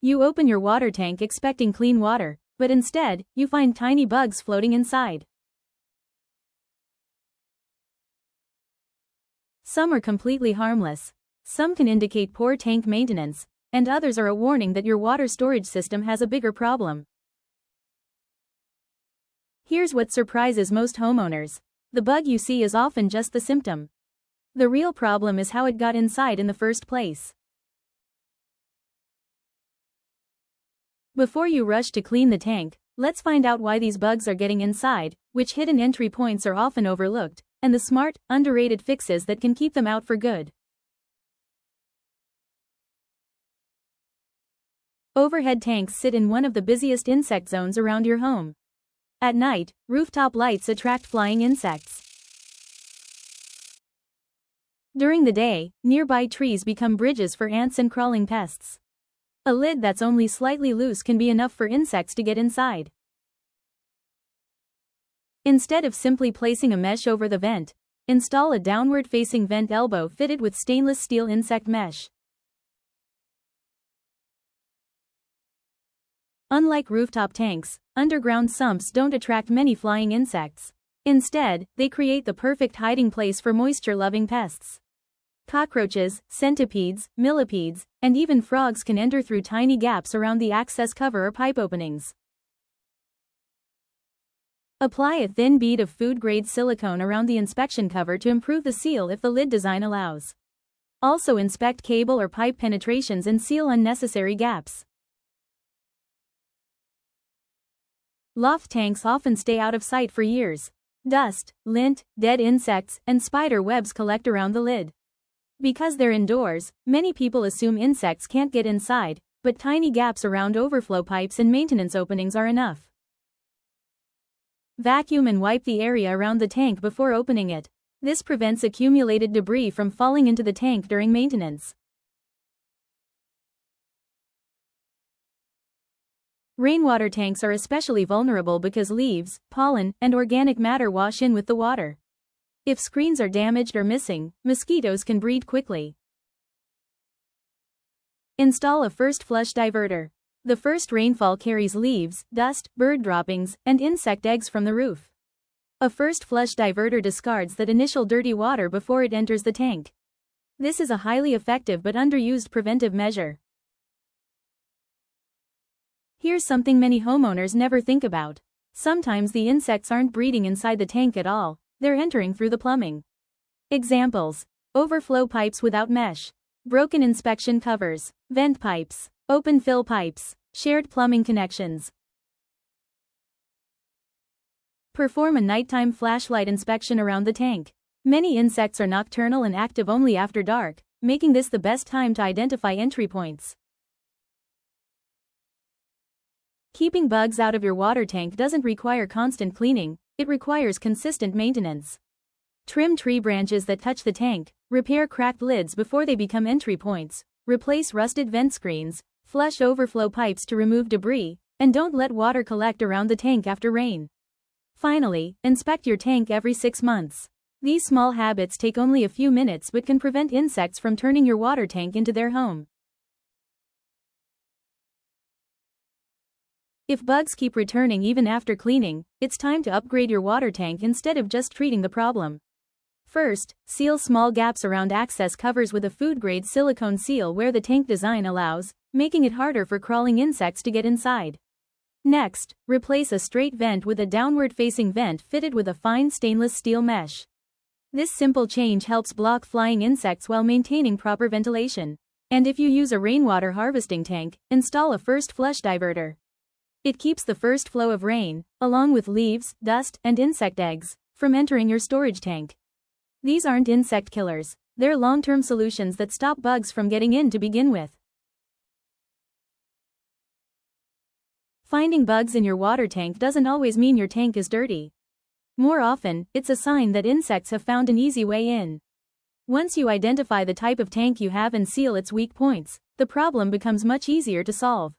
You open your water tank expecting clean water, but instead, you find tiny bugs floating inside. Some are completely harmless. Some can indicate poor tank maintenance, and others are a warning that your water storage system has a bigger problem. Here's what surprises most homeowners. The bug you see is often just the symptom. The real problem is how it got inside in the first place. Before you rush to clean the tank, let's find out why these bugs are getting inside, which hidden entry points are often overlooked, and the smart, underrated fixes that can keep them out for good. Overhead tanks sit in one of the busiest insect zones around your home. At night, rooftop lights attract flying insects. During the day, nearby trees become bridges for ants and crawling pests. A lid that's only slightly loose can be enough for insects to get inside. Instead of simply placing a mesh over the vent, install a downward-facing vent elbow fitted with stainless steel insect mesh. Unlike rooftop tanks, underground sumps don't attract many flying insects. Instead, they create the perfect hiding place for moisture-loving pests. Cockroaches, centipedes, millipedes, and even frogs can enter through tiny gaps around the access cover or pipe openings. Apply a thin bead of food-grade silicone around the inspection cover to improve the seal if the lid design allows. Also inspect cable or pipe penetrations and seal unnecessary gaps. Loft tanks often stay out of sight for years. Dust, lint, dead insects, and spider webs collect around the lid. Because they're indoors, many people assume insects can't get inside, but tiny gaps around overflow pipes and maintenance openings are enough. Vacuum and wipe the area around the tank before opening it. This prevents accumulated debris from falling into the tank during maintenance. Rainwater tanks are especially vulnerable because leaves, pollen, and organic matter wash in with the water. If screens are damaged or missing, mosquitoes can breed quickly. Install a first flush diverter. The first rainfall carries leaves, dust, bird droppings, and insect eggs from the roof. A first flush diverter discards that initial dirty water before it enters the tank. This is a highly effective but underused preventive measure. Here's something many homeowners never think about. Sometimes the insects aren't breeding inside the tank at all, they're entering through the plumbing. Examples: overflow pipes without mesh, broken inspection covers, vent pipes, open fill pipes, shared plumbing connections. Perform a nighttime flashlight inspection around the tank. Many insects are nocturnal and active only after dark, making this the best time to identify entry points. Keeping bugs out of your water tank doesn't require constant cleaning, it requires consistent maintenance. Trim tree branches that touch the tank, repair cracked lids before they become entry points, replace rusted vent screens, flush overflow pipes to remove debris, and don't let water collect around the tank after rain. Finally, inspect your tank every 6 months. These small habits take only a few minutes but can prevent insects from turning your water tank into their home. If bugs keep returning even after cleaning, it's time to upgrade your water tank instead of just treating the problem. First, seal small gaps around access covers with a food-grade silicone seal where the tank design allows, making it harder for crawling insects to get inside. Next, replace a straight vent with a downward-facing vent fitted with a fine stainless steel mesh. This simple change helps block flying insects while maintaining proper ventilation. And if you use a rainwater harvesting tank, install a first flush diverter. It keeps the first flow of rain, along with leaves, dust, and insect eggs, from entering your storage tank. These aren't insect killers, they're long-term solutions that stop bugs from getting in to begin with. Finding bugs in your water tank doesn't always mean your tank is dirty. More often, it's a sign that insects have found an easy way in. Once you identify the type of tank you have and seal its weak points, the problem becomes much easier to solve.